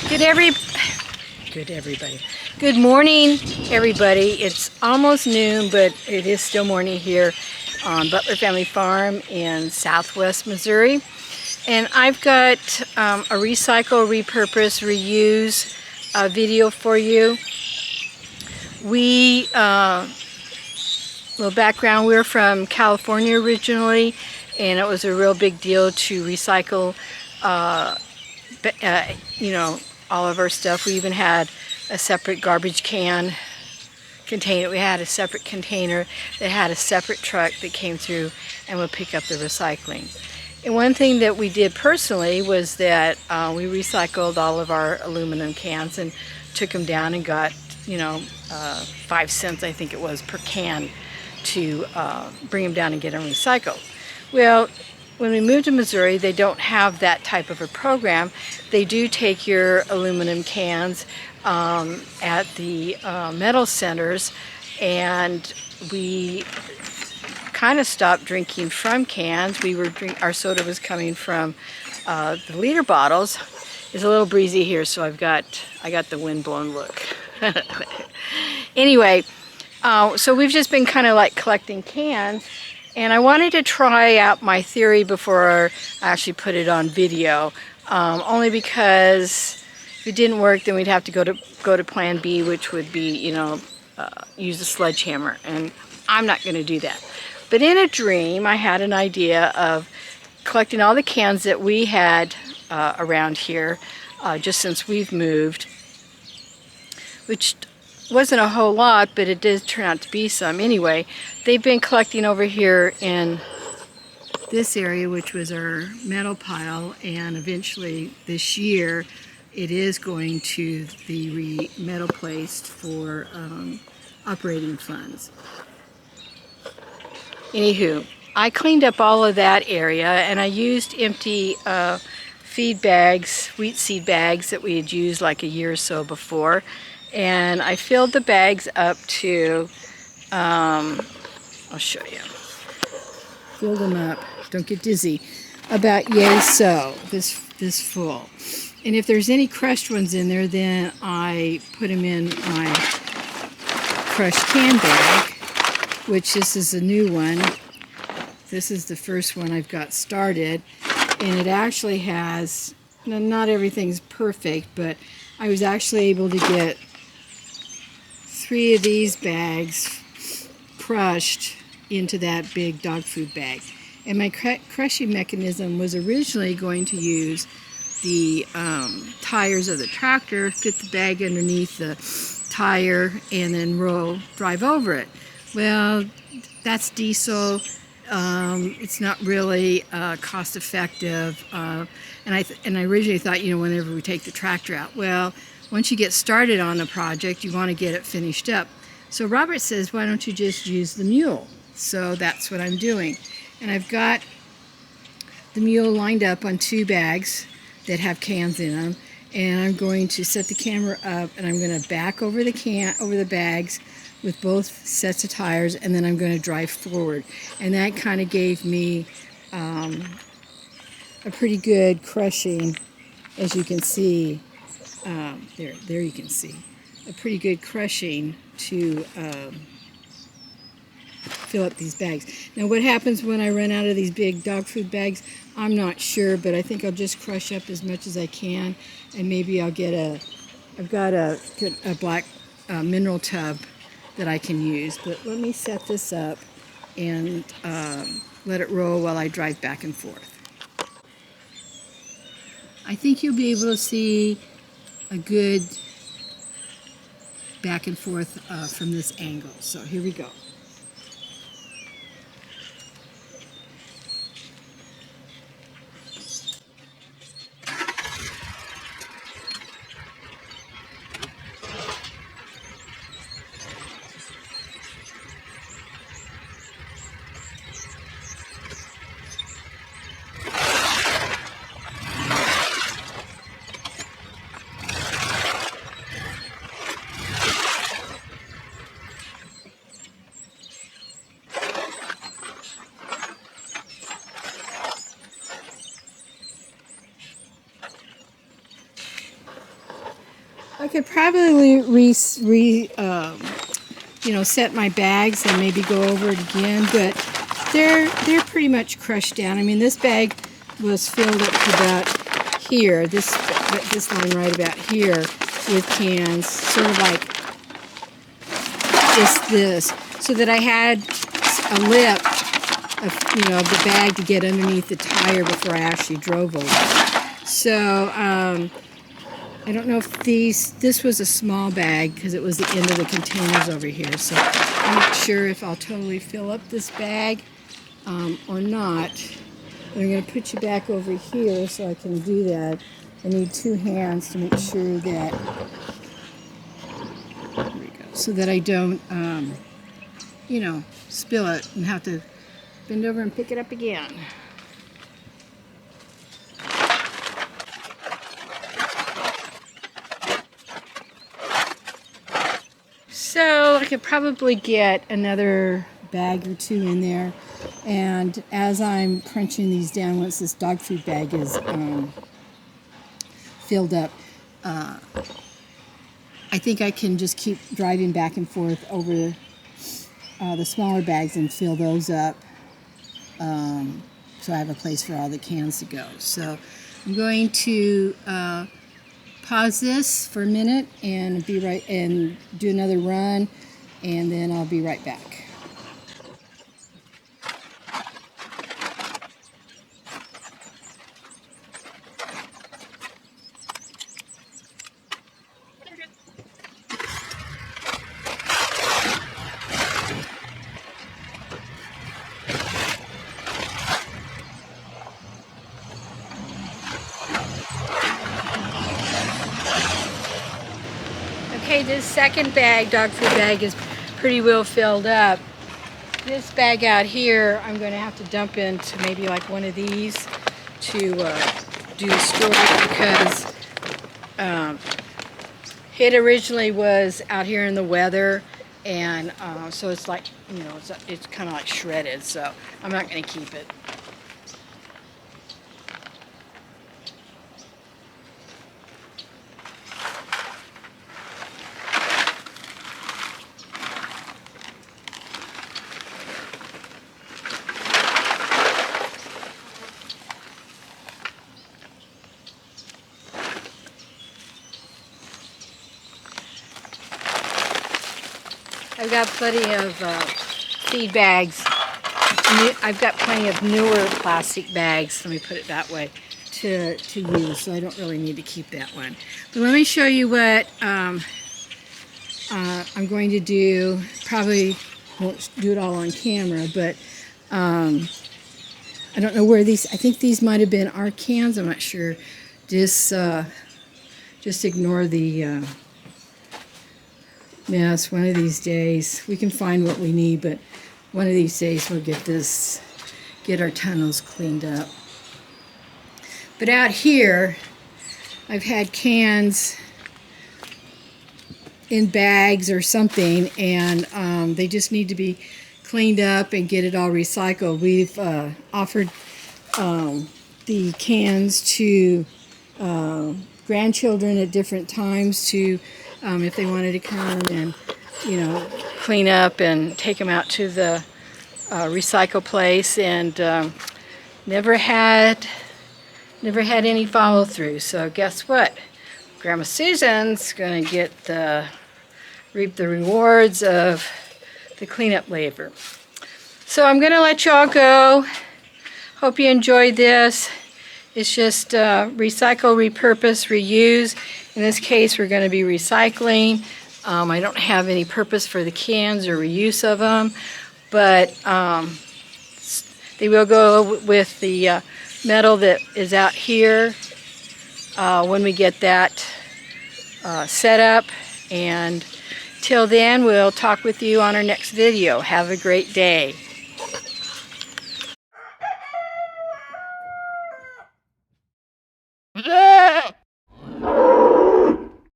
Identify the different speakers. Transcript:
Speaker 1: Good everybody. Good morning, everybody. It's almost noon, but it is still morning here on Butler Family Farm in Southwest Missouri. And I've got a recycle, repurpose, reuse video for you. Little background, we're from California originally, and it was a real big deal to recycle all of our stuff. We even had a separate garbage can container. We had a separate container that had a separate truck that came through and would pick up the recycling. And one thing that we did personally was that we recycled all of our aluminum cans and took them down and got 5 cents, I think it was, per can to bring them down and get them recycled. Well, when we moved to Missouri, they don't have that type of a program. They do take your aluminum cans at the metal centers, and we kind of stopped drinking from cans. Our soda was coming from the liter bottles. It's a little breezy here, so I got the windblown look. Anyway, so we've just been kind of like collecting cans. And I wanted to try out my theory before I actually put it on video, only because if it didn't work, then we'd have to go to plan B, which would be, use a sledgehammer, and I'm not going to do that. But in a dream, I had an idea of collecting all the cans that we had around here, just since we've moved, which wasn't a whole lot, but it did turn out to be some. Anyway, they've been collecting over here in this area, which was our metal pile, and eventually this year it is going to be metal placed for operating funds. Anywho, I cleaned up all of that area, and I used empty feed bags, wheat seed bags that we had used like a year or so before. And I filled the bags up to, I'll show you. Filled them up, don't get dizzy, about yay so, this full. And if there's any crushed ones in there, then I put them in my crushed can bag, which this is a new one. This is the first one I've got started. And it actually has, not everything's perfect, but I was actually able to get 3 of these bags crushed into that big dog food bag. And my crushing mechanism was originally going to use the tires of the tractor, fit the bag underneath the tire, and then drive over it. Well, that's diesel. It's not really cost effective. And I originally thought, whenever we take the tractor out, well, once you get started on a project, you want to get it finished up. So Robert says, why don't you just use the mule? So that's what I'm doing. And I've got the mule lined up on 2 bags that have cans in them. And I'm going to set the camera up, and I'm going to back over the bags with both sets of tires, and then I'm going to drive forward. And that kind of gave me a pretty good crushing, as you can see. There you can see a pretty good crushing to fill up these bags. Now what happens when I run out of these big dog food bags, I'm not sure, but I think I'll just crush up as much as I can, and maybe I'll get I've got a black mineral tub that I can use. But let me set this up and let it roll while I drive back and forth. I think you'll be able to see a good back and forth from this angle. So here we go. I could probably set my bags and maybe go over it again, but they're pretty much crushed down. I mean, this bag was filled up to about here, this line right about here with cans, sort of like this, so that I had a lip of the bag to get underneath the tire before I actually drove over. So I don't know if this was a small bag because it was the end of the containers over here. So I'm not sure if I'll totally fill up this bag or not. But I'm going to put you back over here so I can do that. I need 2 hands to make sure that, there we go, so that I don't, spill it and have to bend over and pick it up again. So I could probably get another bag or 2 in there. And as I'm crunching these down, once this dog food bag is filled up, I think I can just keep driving back and forth over the smaller bags and fill those up. So I have a place for all the cans to go. So I'm going to pause this for a minute and do another run, and then I'll be right back. Okay, this second bag, dog food bag, is pretty well filled up. This bag out here, I'm going to have to dump into maybe like one of these to do storage, because it originally was out here in the weather, and so it's like, it's kind of like shredded, so I'm not going to keep it. I've got plenty of feed bags. I've got plenty of newer plastic bags, let me put it that way, to use, so I don't really need to keep that one. But let me show you what I'm going to do. Probably won't do it all on camera, but I don't know where these, I think these might have been our cans, I'm not sure. Just ignore the mess. One of these days we can find what we need, but one of these days we'll get our tunnels cleaned up. But out here I've had cans in bags or something, and they just need to be cleaned up and get it all recycled. We've offered the cans to grandchildren at different times to if they wanted to come and clean up and take them out to the recycle place, and never had any follow through. So guess what? Grandma Susan's gonna reap the rewards of the cleanup labor. So I'm gonna let y'all go. Hope you enjoyed this. It's just recycle, repurpose, reuse. In this case, we're going to be recycling. I don't have any purpose for the cans or reuse of them, but they will go with the metal that is out here when we get that set up. And till then, we'll talk with you on our next video. Have a great day.